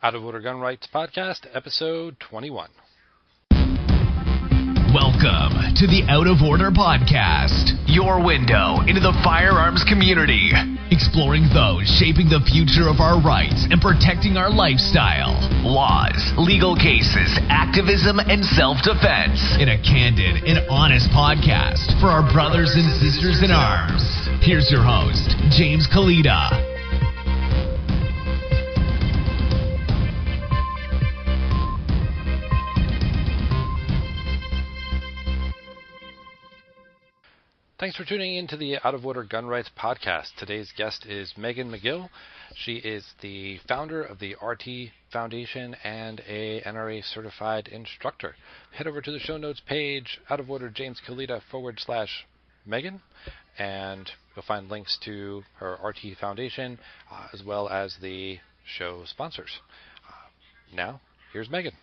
Out of Order Gun Rights Podcast, Episode 21. Welcome to the Out of Order Podcast, your window into the firearms community, exploring those shaping the future of our rights and protecting our lifestyle, laws, legal cases, activism, and self-defense in a candid and honest podcast for our brothers and sisters in arms. Here's your host, James Kalita. Thanks for tuning in to the Out of Order Gun Rights Podcast. Today's guest is Megan McGill. She is the founder of the RT Foundation and a NRA certified instructor. Head over to the show notes page, Out of Order James Kalita /Megan, and you'll find links to her RT Foundation as well as the show sponsors. Now, here's Megan.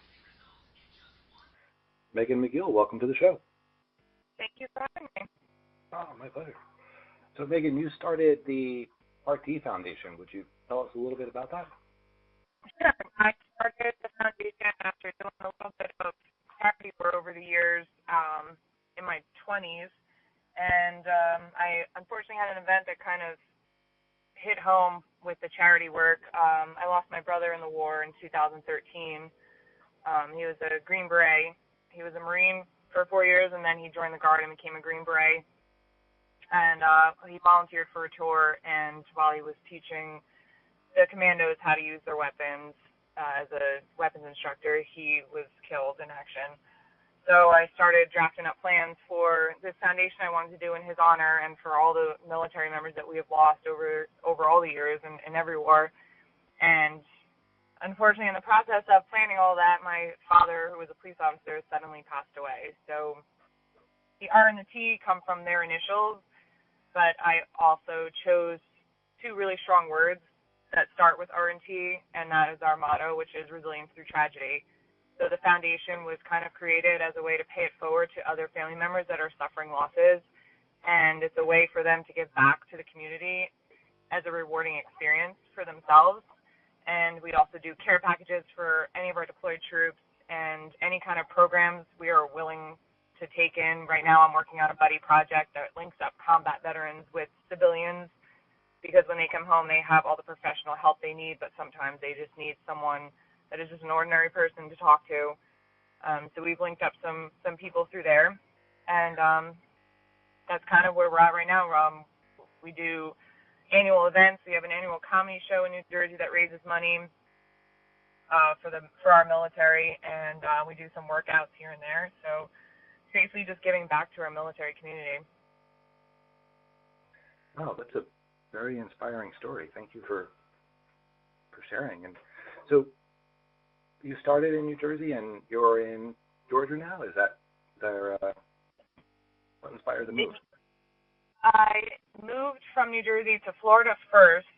Megan McGill, welcome to the show. Thank you for having me. Oh, my pleasure. So, Megan, you started the RT Foundation. Would you tell us a little bit about that? Sure. I started the foundation after doing a little bit of charity work over the years in my 20s. And I unfortunately had an event that kind of hit home with the charity work. I lost my brother in the war in 2013. He was a Green Beret. He was a Marine for 4 years, and then he joined the Guard and became a Green Beret. And he volunteered for a tour, and while he was teaching the commandos how to use their weapons as a weapons instructor, he was killed in action. So I started drafting up plans for this foundation I wanted to do in his honor and for all the military members that we have lost over all the years in every war. And unfortunately, in the process of planning all that, my father, who was a police officer, suddenly passed away. So the R and the T come from their initials, but I also chose two really strong words that start with R&T, and that is our motto, which is resilience through tragedy. So the foundation was kind of created as a way to pay it forward to other family members that are suffering losses, and it's a way for them to give back to the community as a rewarding experience for themselves. And we also do care packages for any of our deployed troops and any kind of programs we are willing to take in. Right now I'm working on a buddy project that links up combat veterans with civilians, because when they come home they have all the professional help they need, but sometimes they just need someone that is just an ordinary person to talk to. So we've linked up some people through there, and that's kind of where we're at right now. We do annual events. We have an annual comedy show in New Jersey that raises money for our military, and we do some workouts here and there. So basically just giving back to our military community. Wow, that's a very inspiring story. Thank you for sharing. And so you started in New Jersey and you're in Georgia now? Is that what inspired the move? I moved from New Jersey to Florida first.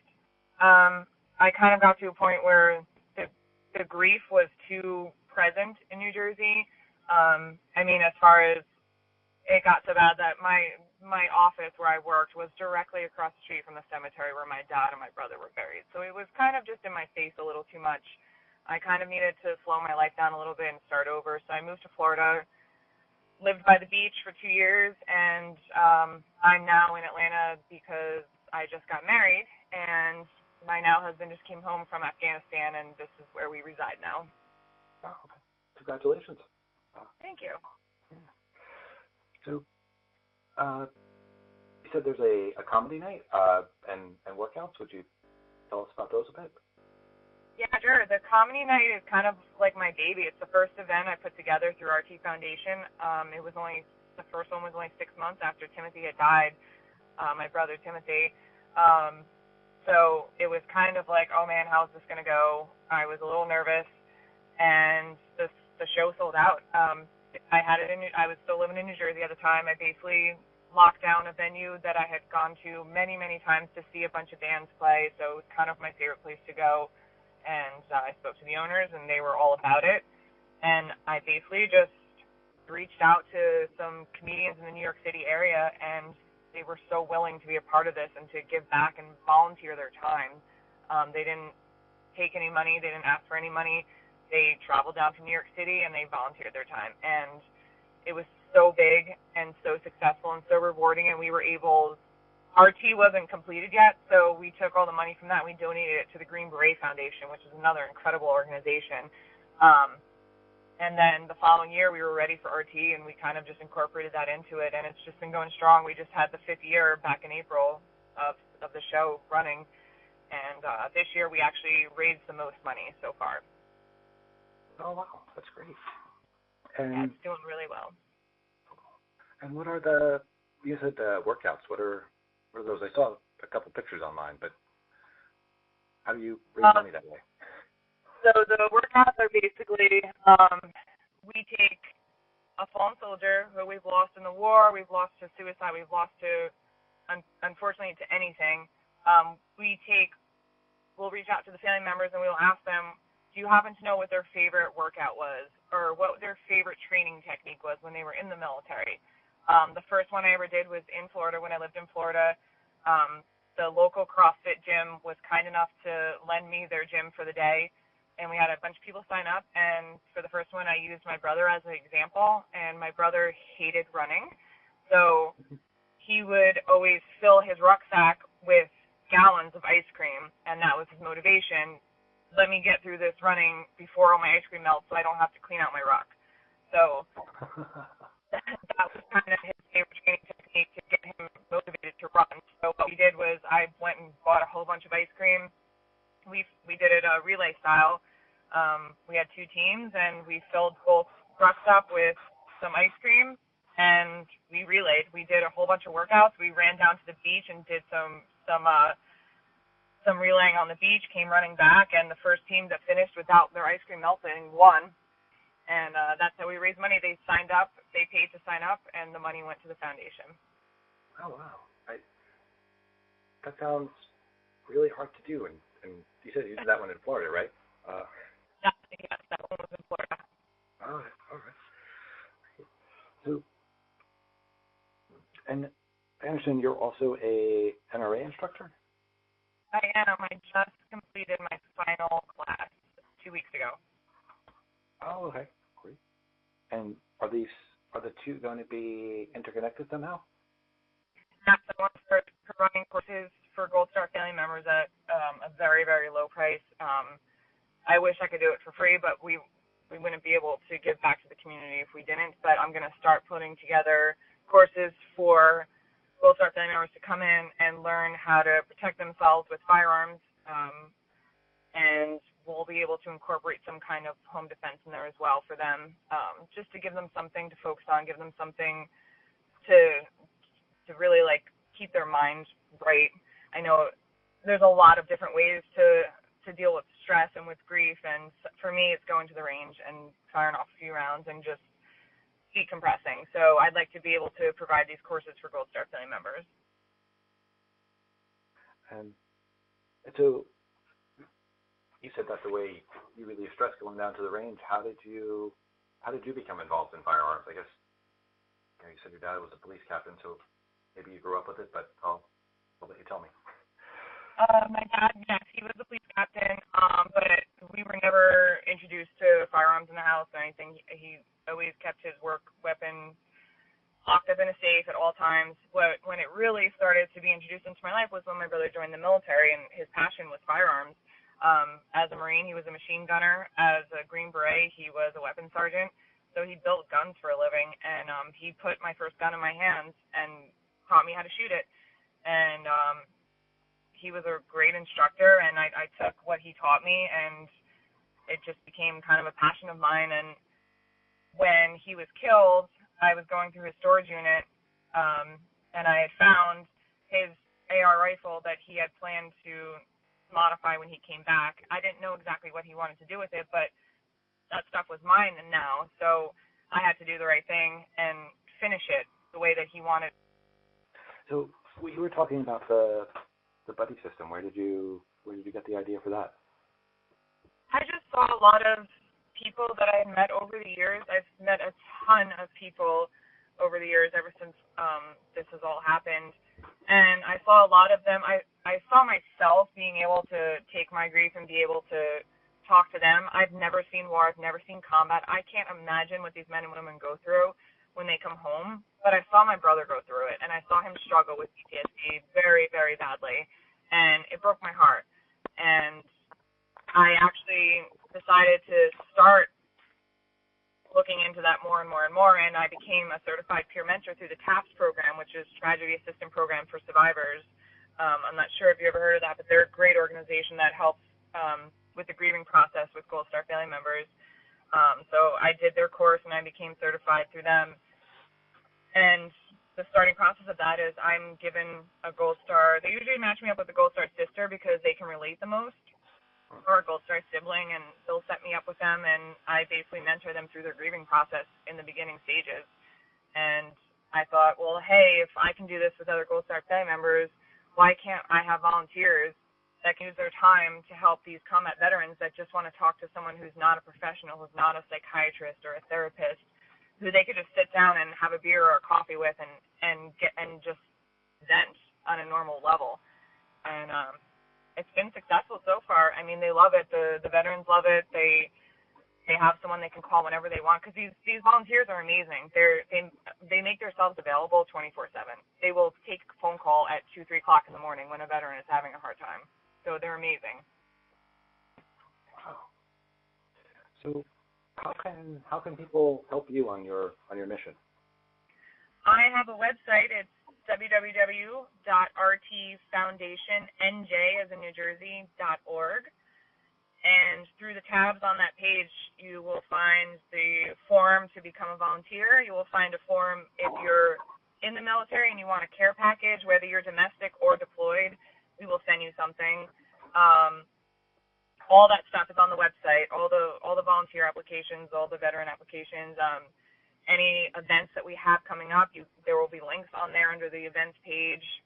I kind of got to a point where the grief was too present in New Jersey. As far as it got so bad that my office where I worked was directly across the street from the cemetery where my dad and my brother were buried. So it was kind of just in my face a little too much. I kind of needed to slow my life down a little bit and start over. So I moved to Florida, lived by the beach for 2 years, and I'm now in Atlanta because I just got married, and my now husband just came home from Afghanistan, and this is where we reside now. Oh, okay. Congratulations. Thank you. So, you said there's a comedy night and workouts. Would you tell us about those a bit? Yeah, sure. The comedy night is kind of like my baby. It's the first event I put together through RT Foundation. The first one was only 6 months after Timothy had died, my brother Timothy. So it was kind of like, oh man, how's this going to go? I was a little nervous, and the show sold out. I was still living in New Jersey at the time. I basically locked down a venue that I had gone to many, many times to see a bunch of bands play, so it was kind of my favorite place to go. And I spoke to the owners, and they were all about it. And I basically just reached out to some comedians in the New York City area, and they were so willing to be a part of this and to give back and volunteer their time. They didn't take any money. They didn't ask for any money. They traveled down to New York City and they volunteered their time. And it was so big and so successful and so rewarding. And we were able, RT wasn't completed yet, so we took all the money from that and we donated it to the Green Beret Foundation, which is another incredible organization. And then the following year, we were ready for RT, and we kind of just incorporated that into it, and it's just been going strong. We just had the 5th year back in April of the show running, and this year we actually raised the most money so far. Oh, wow. That's great. And it's doing really well. And what are you said workouts. What are those? I saw a couple pictures online, but how do you raise money that way? So the workouts are basically, we take a fallen soldier who we've lost in the war, we've lost to suicide, we've lost to, unfortunately, to anything. We'll reach out to the family members and we'll ask them, do you happen to know what their favorite workout was or what their favorite training technique was when they were in the military? The first one I ever did was in Florida when I lived in Florida. The local CrossFit gym was kind enough to lend me their gym for the day. And we had a bunch of people sign up, and for the first one, I used my brother as an example, and my brother hated running. So he would always fill his rucksack with gallons of ice cream, and that was his motivation. Let me get through this running before all my ice cream melts so I don't have to clean out my ruck. So that was kind of his favorite training technique to get him motivated to run. So what we did was I went and bought a whole bunch of ice cream. We did it relay style. We had 2 teams, and we filled both trucks up with some ice cream, and we relayed. We did a whole bunch of workouts. We ran down to the beach and did some relaying on the beach, came running back, and the first team that finished without their ice cream melting won. And that's how we raised money. They signed up, they paid to sign up, and the money went to the foundation. Oh, wow. That sounds really hard to do, and you said you did that one in Florida, right? Yes, that one was in Florida. All right. So, and I understand you're also a NRA instructor? I am. I just completed my final class 2 weeks ago. Oh, okay. Great. And are the 2 going to be interconnected somehow? Yes, I want to start providing courses for Gold Star family members at a very, very low price. I wish I could do it for free, but we wouldn't be able to give back to the community if we didn't. But I'm going to start putting together courses for Gold Star family members to come in and learn how to protect themselves with firearms, and we'll be able to incorporate some kind of home defense in there as well for them, just to give them something to focus on, give them something to really keep their mind right. I know there's a lot of different ways to deal with stress and with grief, and for me it's going to the range and firing off a few rounds and just decompressing. So I'd like to be able to provide these courses for Gold Star family members. And so you said that's the way you relieve stress going down to the range. How did you become involved in firearms? I guess you said your dad was a police captain, so maybe you grew up with it, but I'll let you tell me. My dad, yes, he was a police captain, but we were never introduced to firearms in the house or anything. He always kept his work weapon locked up in a safe at all times. When it really started to be introduced into my life was when my brother joined the military, and his passion was firearms. As a Marine, he was a machine gunner. As a Green Beret, he was a weapons sergeant. So he built guns for a living, and he put my first gun in my hands and taught me how to shoot it. And he was a great instructor, and I took what he taught me, and it just became kind of a passion of mine. And when he was killed, I was going through his storage unit, and I had found his AR rifle that he had planned to modify when he came back. I didn't know exactly what he wanted to do with it, but that stuff was mine now, so I had to do the right thing and finish it the way that he wanted. So you were talking about the buddy system. Where did you get the idea for that? I just saw a lot of people that I had met over the years. I've met a ton of people over the years ever since this has all happened, And I saw a lot of them. I saw myself being able to take my grief and be able to talk to them. I've never seen war. I've never seen combat. I can't imagine what these men and women go through when they come home. But I saw my brother go through it, and I saw him struggle with PTSD very, very badly. And it broke my heart. And I actually decided to start looking into that more and more and more, and I became a certified peer mentor through the TAPS program, which is Tragedy Assistance Program for Survivors. I'm not sure if you ever heard of that, but they're a great organization that helps with the grieving process with Gold Star family members. So I did their course, and I became certified through them. And the starting process of that is I'm given a Gold Star. They usually match me up with a Gold Star sister because they can relate the most, or a Gold Star sibling, and they'll set me up with them, and I basically mentor them through their grieving process in the beginning stages. And I thought, well, hey, if I can do this with other Gold Star family members, why can't I have volunteers that can use their time to help these combat veterans that just want to talk to someone who's not a professional, who's not a psychiatrist or a therapist, who they could just sit down and have a beer or a coffee with and just vent on a normal level. And it's been successful so far. I mean, they love it. The veterans love it. They have someone they can call whenever they want, because these volunteers are amazing. They make themselves available 24/7. They will take a phone call at 2, 3 o'clock in the morning when a veteran is having a hard time. So they're amazing. Wow. So how can people help you on your mission? I have a website. It's www.rtfoundationnj as in New Jersey.org. And through the tabs on that page, you will find the form to become a volunteer. You will find a form if you're in the military and you want a care package, whether you're domestic or deployed, we will send you something. All that stuff is on the website, all the volunteer applications, all the veteran applications. Any events that we have coming up, there will be links on there under the events page.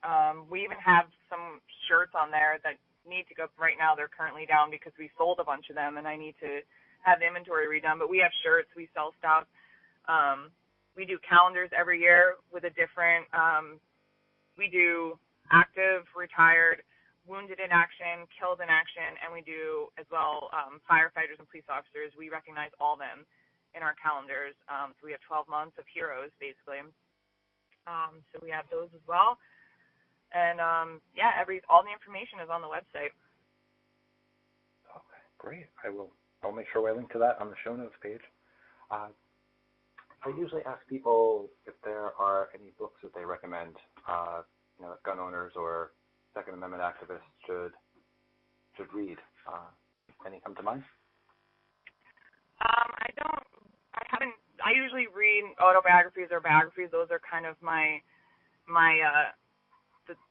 We even have some shirts on there that need to go. Right now they're currently down because we sold a bunch of them, and I need to have the inventory redone. But we have shirts, we sell stuff. We do calendars every year with a different, we do active, retired, wounded in action, killed in action, and we do as well firefighters and police officers. We recognize all of them in our calendars. So we have 12 months of heroes, basically. So we have those as well. And, all the information is on the website. Okay, great. I'll make sure I link to that on the show notes page. I usually ask people if there are any books that they recommend, that gun owners or Second Amendment activists should read. Any come to mind? I usually read autobiographies or biographies. Those are kind of my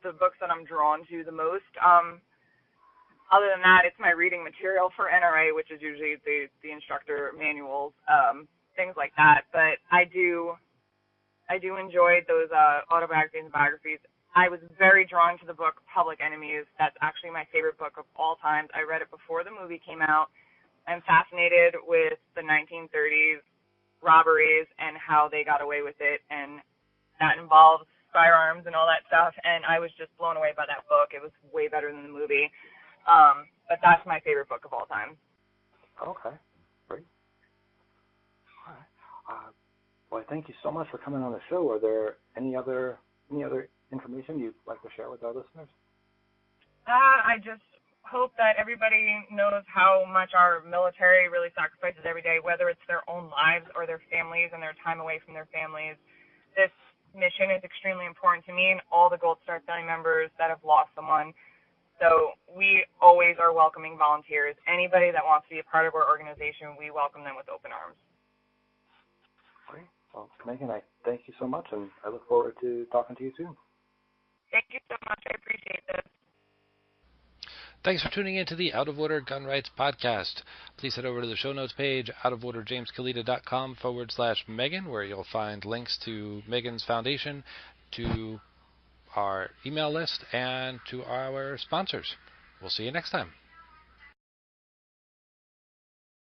the books that I'm drawn to the most. Other than that, it's my reading material for NRA, which is usually the instructor manuals, things like that. But I do enjoy those autobiographies and biographies. I was very drawn to the book Public Enemies. That's actually my favorite book of all time. I read it before the movie came out. I'm fascinated with the 1930s robberies and how they got away with it, and that involves firearms and all that stuff, and I was just blown away by that book. It was way better than the movie, but that's my favorite book of all time. Okay, great. All right. Well, thank you so much for coming on the show. Are there any other information you'd like to share with our listeners? I just hope that everybody knows how much our military really sacrifices every day, whether it's their own lives or their families and their time away from their families. This mission is extremely important to me and all the Gold Star family members that have lost someone. So we always are welcoming volunteers. Anybody that wants to be a part of our organization, we welcome them with open arms. Great. Well, Megan, I thank you so much, and I look forward to talking to you soon. Thank you so much. I appreciate this. Thanks for tuning in to the Out of Order Gun Rights Podcast. Please head over to the show notes page, outoforderjameskalita.com/Megan, where you'll find links to Megan's foundation, to our email list, and to our sponsors. We'll see you next time.